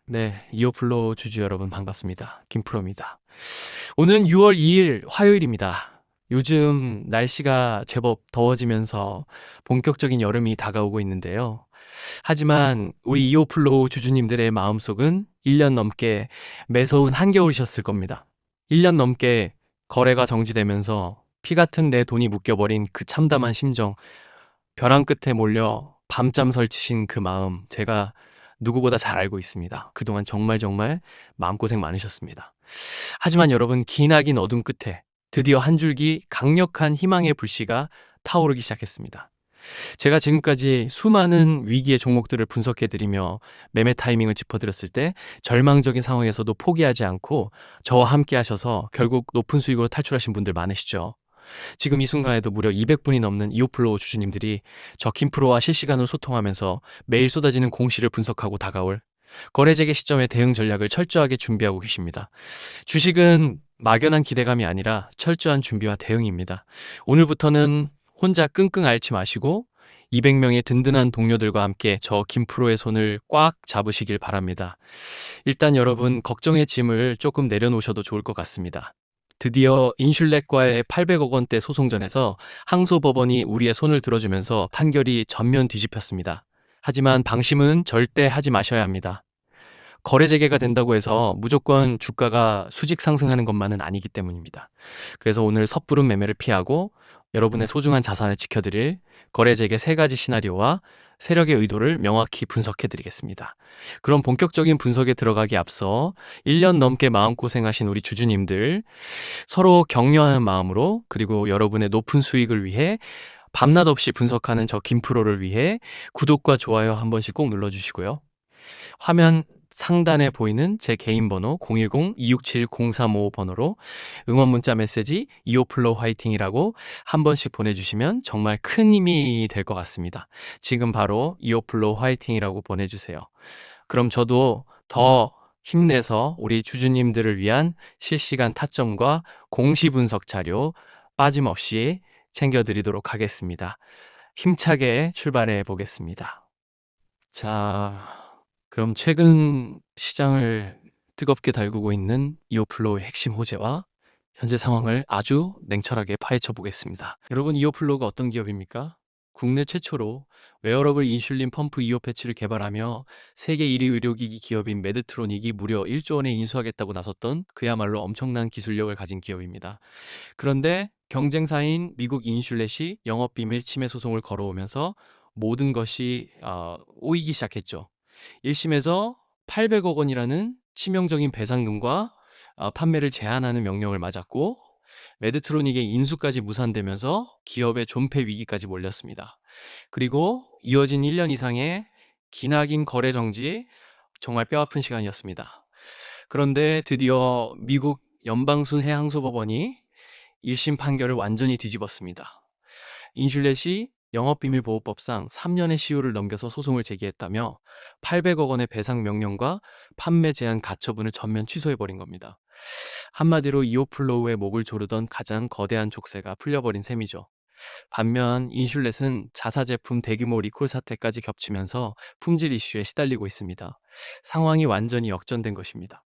네, 이어플로 주주 여러분 반갑습니다. 김프로입니다. 오늘은 6월 2일 화요일입니다. 요즘 날씨가 제법 더워지면서 본격적인 여름이 다가오고 있는데요. 하지만 우리 이어플로 주주님들의 마음속은 1년 넘게 매서운 한겨울이셨을 겁니다. 1년 넘게 거래가 정지되면서 피 같은 내 돈이 묶여버린 그 참담한 심정, 벼랑 끝에 몰려 밤잠 설치신 그 마음, 제가 누구보다 잘 알고 있습니다. 그동안 정말 마음고생 많으셨습니다. 하지만 여러분, 기나긴 어둠 끝에 드디어 한 줄기 강력한 희망의 불씨가 타오르기 시작했습니다. 제가 지금까지 수많은 위기의 종목들을 분석해드리며 매매 타이밍을 짚어드렸을 때 절망적인 상황에서도 포기하지 않고 저와 함께 하셔서 결국 높은 수익으로 탈출하신 분들 많으시죠. 지금 이 순간에도 무려 200분이 넘는 이오플로우 주주님들이 저 김프로와 실시간으로 소통하면서 매일 쏟아지는 공시를 분석하고 다가올 거래 재개 시점의 대응 전략을 철저하게 준비하고 계십니다. 주식은 막연한 기대감이 아니라 철저한 준비와 대응입니다. 오늘부터는 혼자 끙끙 앓지 마시고 200명의 든든한 동료들과 함께 저 김프로의 손을 꽉 잡으시길 바랍니다. 일단 여러분 걱정의 짐을 조금 내려놓으셔도 좋을 것 같습니다. 드디어 인슐렛과의 800억 원대 소송전에서 항소법원이 우리의 손을 들어주면서 판결이 전면 뒤집혔습니다. 하지만 방심은 절대 하지 마셔야 합니다. 거래 재개가 된다고 해서 무조건 주가가 수직 상승하는 것만은 아니기 때문입니다. 그래서 오늘 섣부른 매매를 피하고 여러분의 소중한 자산을 지켜드릴 거래 재개 세 가지 시나리오와 세력의 의도를 명확히 분석해 드리겠습니다. 그럼 본격적인 분석에 들어가기 앞서 1년 넘게 마음고생하신 우리 주주님들 서로 격려하는 마음으로 그리고 여러분의 높은 수익을 위해 밤낮 없이 분석하는 저 김프로를 위해 구독과 좋아요 한 번씩 꼭 눌러주시고요. 화면 상단에 보이는 제 개인 번호 010-267-0355 번호로 응원 문자 메시지 이오플로 화이팅이라고 한 번씩 보내주시면 정말 큰 힘이 될 것 같습니다. 지금 바로 이오플로 화이팅이라고 보내주세요. 그럼 저도 더 힘내서 우리 주주님들을 위한 실시간 타점과 공시 분석 자료 빠짐없이 챙겨드리도록 하겠습니다. 힘차게 출발해 보겠습니다. 자, 그럼 최근 시장을 뜨겁게 달구고 있는 이오플로우의 핵심 호재와 현재 상황을 아주 냉철하게 파헤쳐 보겠습니다. 여러분, 이오플로우가 어떤 기업입니까? 국내 최초로 웨어러블 인슐린 펌프 이오 패치를 개발하며 세계 1위 의료기기 기업인 메드트로닉이 무려 1조 원에 인수하겠다고 나섰던 그야말로 엄청난 기술력을 가진 기업입니다. 그런데 경쟁사인 미국 인슐렛이 영업비밀 침해 소송을 걸어오면서 모든 것이 오이기 시작했죠. 1심에서 800억 원이라는 치명적인 배상금과 판매를 제한하는 명령을 맞았고 메드트로닉의 인수까지 무산되면서 기업의 존폐 위기까지 몰렸습니다. 그리고 이어진 1년 이상의 기나긴 거래 정지, 정말 뼈아픈 시간이었습니다. 그런데 드디어 미국 연방순회항소법원이 1심 판결을 완전히 뒤집었습니다. 인슐렛이 영업비밀보호법상 3년의 시효를 넘겨서 소송을 제기했다며 800억 원의 배상 명령과 판매 제한 가처분을 전면 취소해버린 겁니다. 한마디로 이오플로우의 목을 조르던 가장 거대한 족쇄가 풀려버린 셈이죠. 반면 인슐렛은 자사 제품 대규모 리콜 사태까지 겹치면서 품질 이슈에 시달리고 있습니다. 상황이 완전히 역전된 것입니다.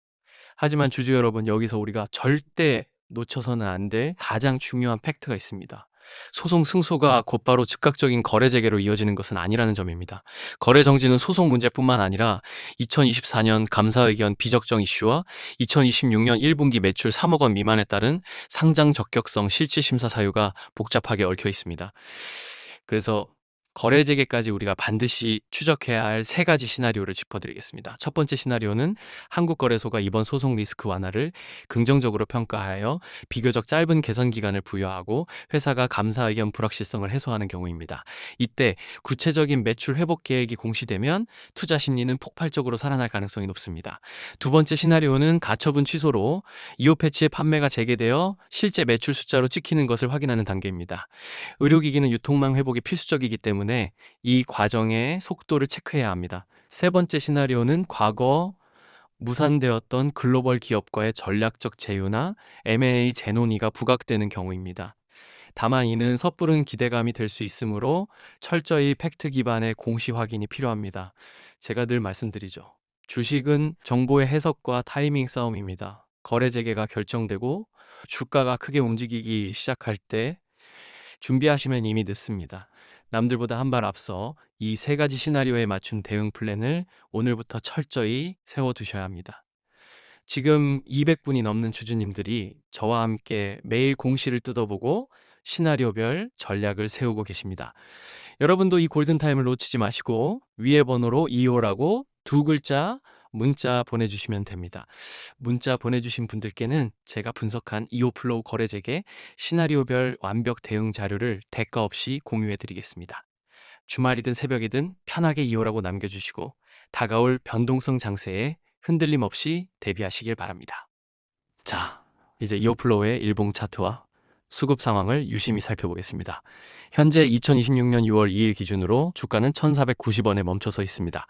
하지만 주주 여러분, 여기서 우리가 절대 놓쳐서는 안 될 가장 중요한 팩트가 있습니다. 소송 승소가 곧바로 즉각적인 거래 재개로 이어지는 것은 아니라는 점입니다. 거래 정지는 소송 문제뿐만 아니라 2024년 감사의견 비적정 이슈와 2026년 1분기 매출 3억 원 미만에 따른 상장 적격성 실질 심사 사유가 복잡하게 얽혀 있습니다. 그래서 거래 재개까지 우리가 반드시 추적해야 할 세 가지 시나리오를 짚어드리겠습니다. 첫 번째 시나리오는 한국거래소가 이번 소송 리스크 완화를 긍정적으로 평가하여 비교적 짧은 개선 기간을 부여하고 회사가 감사 의견 불확실성을 해소하는 경우입니다. 이때 구체적인 매출 회복 계획이 공시되면 투자 심리는 폭발적으로 살아날 가능성이 높습니다. 두 번째 시나리오는 가처분 취소로 이오 패치의 판매가 재개되어 실제 매출 숫자로 찍히는 것을 확인하는 단계입니다. 의료기기는 유통망 회복이 필수적이기 때문에 이 과정의 속도를 체크해야 합니다. 세 번째 시나리오는 과거 무산되었던 글로벌 기업과의 전략적 제휴나 M&A 재논의가 부각되는 경우입니다. 다만 이는 섣부른 기대감이 될 수 있으므로 철저히 팩트 기반의 공시 확인이 필요합니다. 제가 늘 말씀드리죠. 주식은 정보의 해석과 타이밍 싸움입니다. 거래 재개가 결정되고 주가가 크게 움직이기 시작할 때 준비하시면 이미 늦습니다. 남들보다 한 발 앞서 이 세 가지 시나리오에 맞춘 대응 플랜을 오늘부터 철저히 세워두셔야 합니다. 지금 200분이 넘는 주주님들이 저와 함께 매일 공시를 뜯어보고 시나리오별 전략을 세우고 계십니다. 여러분도 이 골든타임을 놓치지 마시고 위에 번호로 2호라고 두 글자 문자 보내주시면 됩니다. 문자 보내주신 분들께는 제가 분석한 2호 플로우 거래재개 시나리오별 완벽 대응 자료를 대가 없이 공유해 드리겠습니다. 주말이든 새벽이든 편하게 2호라고 남겨주시고 다가올 변동성 장세에 흔들림 없이 대비하시길 바랍니다. 자, 이제 2호 플로우의 일봉 차트와 수급 상황을 유심히 살펴보겠습니다. 현재 2026년 6월 2일 기준으로 주가는 1,490원에 멈춰서 있습니다.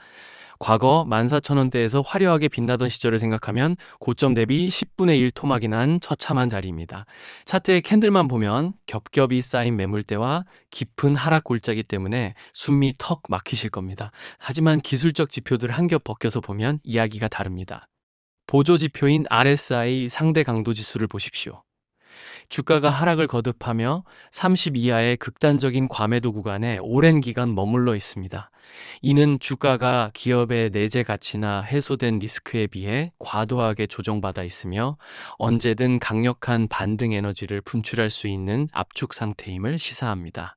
과거 14,000원대에서 화려하게 빛나던 시절을 생각하면 고점 대비 10분의 1 토막이 난 처참한 자리입니다. 차트의 캔들만 보면 겹겹이 쌓인 매물대와 깊은 하락 골짜기 때문에 숨이 턱 막히실 겁니다. 하지만 기술적 지표들 한 겹 벗겨서 보면 이야기가 다릅니다. 보조 지표인 RSI 상대 강도 지수를 보십시오. 주가가 하락을 거듭하며 30 이하의 극단적인 과매도 구간에 오랜 기간 머물러 있습니다. 이는 주가가 기업의 내재 가치나 해소된 리스크에 비해 과도하게 조정받아 있으며 언제든 강력한 반등 에너지를 분출할 수 있는 압축 상태임을 시사합니다.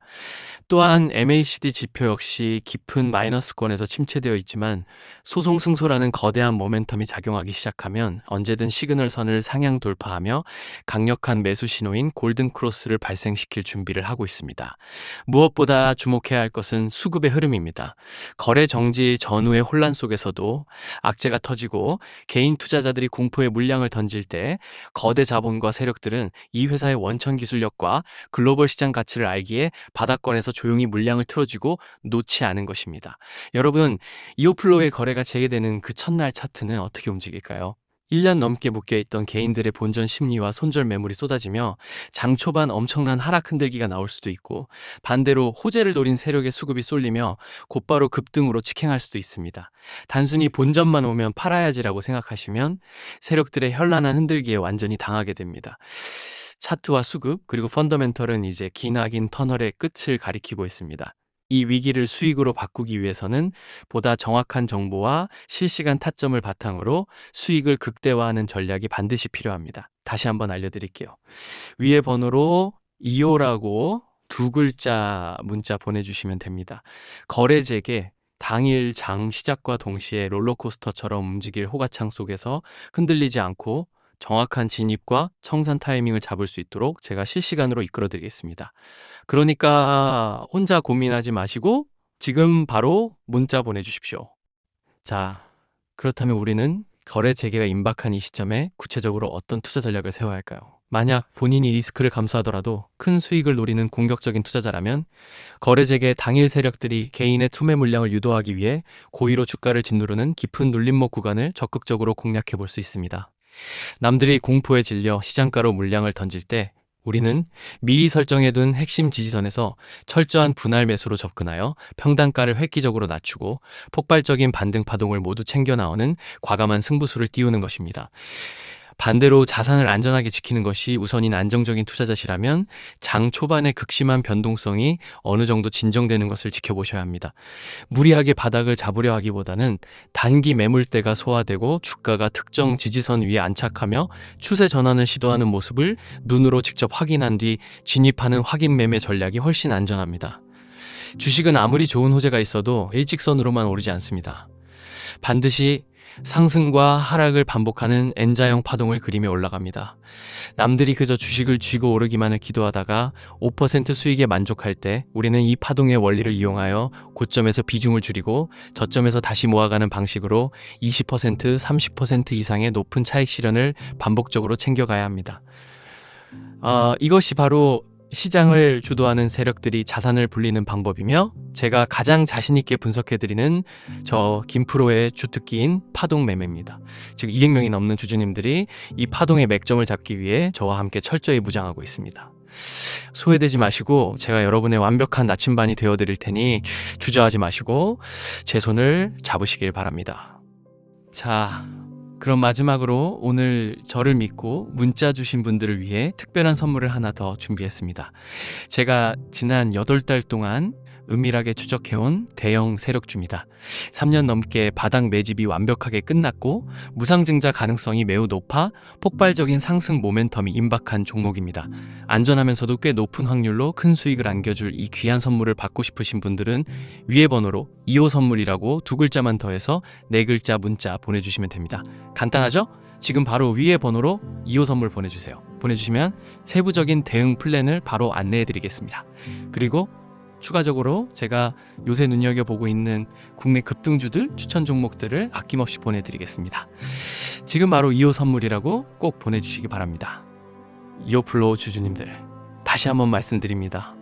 또한 MACD 지표 역시 깊은 마이너스권에서 침체되어 있지만 소송 승소라는 거대한 모멘텀이 작용하기 시작하면 언제든 시그널선을 상향 돌파하며 강력한 매수 신호인 골든 크로스를 발생시킬 준비를 하고 있습니다. 무엇보다 주목해야 할 것은 수급의 흐름입니다. 거래 정지 전후의 혼란 속에서도 악재가 터지고 개인 투자자들이 공포의 물량을 던질 때 거대 자본과 세력들은 이 회사의 원천 기술력과 글로벌 시장 가치를 알기에 바닥권에서 조용히 물량을 틀어주고 놓지 않은 것입니다. 여러분, 이오플로우의 거래가 재개되는 그 첫날 차트는 어떻게 움직일까요? 1년 넘게 묶여있던 개인들의 본전 심리와 손절 매물이 쏟아지며 장 초반 엄청난 하락 흔들기가 나올 수도 있고 반대로 호재를 노린 세력의 수급이 쏠리며 곧바로 급등으로 직행할 수도 있습니다. 단순히 본전만 오면 팔아야지라고 생각하시면 세력들의 현란한 흔들기에 완전히 당하게 됩니다. 차트와 수급 그리고 펀더멘털은 이제 기나긴 터널의 끝을 가리키고 있습니다. 이 위기를 수익으로 바꾸기 위해서는 보다 정확한 정보와 실시간 타점을 바탕으로 수익을 극대화하는 전략이 반드시 필요합니다. 다시 한번 알려드릴게요. 위에 번호로 2호라고 두 글자 문자 보내주시면 됩니다. 거래 재개, 당일 장 시작과 동시에 롤러코스터처럼 움직일 호가창 속에서 흔들리지 않고 정확한 진입과 청산 타이밍을 잡을 수 있도록 제가 실시간으로 이끌어 드리겠습니다. 그러니까 혼자 고민하지 마시고 지금 바로 문자 보내주십시오. 자, 그렇다면 우리는 거래 재개가 임박한 이 시점에 구체적으로 어떤 투자 전략을 세워야 할까요? 만약 본인이 리스크를 감수하더라도 큰 수익을 노리는 공격적인 투자자라면 거래 재개 당일 세력들이 개인의 투매 물량을 유도하기 위해 고의로 주가를 짓누르는 깊은 눌림목 구간을 적극적으로 공략해 볼 수 있습니다. 남들이 공포에 질려 시장가로 물량을 던질 때 우리는 미리 설정해둔 핵심 지지선에서 철저한 분할 매수로 접근하여 평단가를 획기적으로 낮추고 폭발적인 반등 파동을 모두 챙겨 나오는 과감한 승부수를 띄우는 것입니다. 반대로 자산을 안전하게 지키는 것이 우선인 안정적인 투자자시라면 장 초반의 극심한 변동성이 어느 정도 진정되는 것을 지켜보셔야 합니다. 무리하게 바닥을 잡으려 하기보다는 단기 매물대가 소화되고 주가가 특정 지지선 위에 안착하며 추세 전환을 시도하는 모습을 눈으로 직접 확인한 뒤 진입하는 확인 매매 전략이 훨씬 안전합니다. 주식은 아무리 좋은 호재가 있어도 일직선으로만 오르지 않습니다. 반드시 상승과 하락을 반복하는 N자형 파동을 그리며 올라갑니다. 남들이 그저 주식을 쥐고 오르기만을 기도하다가 5% 수익에 만족할 때 우리는 이 파동의 원리를 이용하여 고점에서 비중을 줄이고 저점에서 다시 모아가는 방식으로 20%, 30% 이상의 높은 차익 실현을 반복적으로 챙겨가야 합니다. 이것이 바로 시장을 주도하는 세력들이 자산을 불리는 방법이며 제가 가장 자신있게 분석해드리는 저 김프로의 주특기인 파동 매매입니다. 즉 200명이 넘는 주주님들이 이 파동의 맥점을 잡기 위해 저와 함께 철저히 무장하고 있습니다. 소외되지 마시고 제가 여러분의 완벽한 나침반이 되어드릴 테니 주저하지 마시고 제 손을 잡으시길 바랍니다. 자, 그럼 마지막으로 오늘 저를 믿고 문자 주신 분들을 위해 특별한 선물을 하나 더 준비했습니다. 제가 지난 8달 동안 은밀하게 추적해온 대형 세력주입니다. 3년 넘게 바닥 매집이 완벽하게 끝났고 무상증자 가능성이 매우 높아 폭발적인 상승 모멘텀이 임박한 종목입니다. 안전하면서도 꽤 높은 확률로 큰 수익을 안겨줄 이 귀한 선물을 받고 싶으신 분들은 위의 번호로 2호 선물이라고 2글자만 더해서 4글자 문자 보내주시면 됩니다. 간단하죠? 지금 바로 위의 번호로 2호 선물 보내주세요. 보내주시면 세부적인 대응 플랜을 바로 안내해드리겠습니다. 그리고 추가적으로 제가 요새 눈여겨보고 있는 국내 급등주들 추천 종목들을 아낌없이 보내드리겠습니다. 지금 바로 2호 선물이라고 꼭 보내주시기 바랍니다. 2호 플로우 주주님들, 다시 한번 말씀드립니다.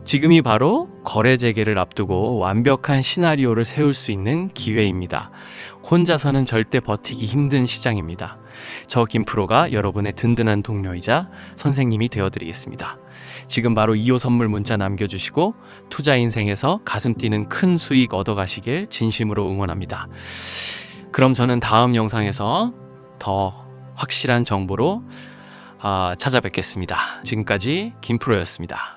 지금이 바로 거래 재개를 앞두고 완벽한 시나리오를 세울 수 있는 기회입니다. 혼자서는 절대 버티기 힘든 시장입니다. 저 김프로가 여러분의 든든한 동료이자 선생님이 되어드리겠습니다. 지금 바로 2호 선물 문자 남겨주시고 투자 인생에서 가슴 뛰는 큰 수익 얻어가시길 진심으로 응원합니다. 그럼 저는 다음 영상에서 더 확실한 정보로 찾아뵙겠습니다. 지금까지 김프로였습니다.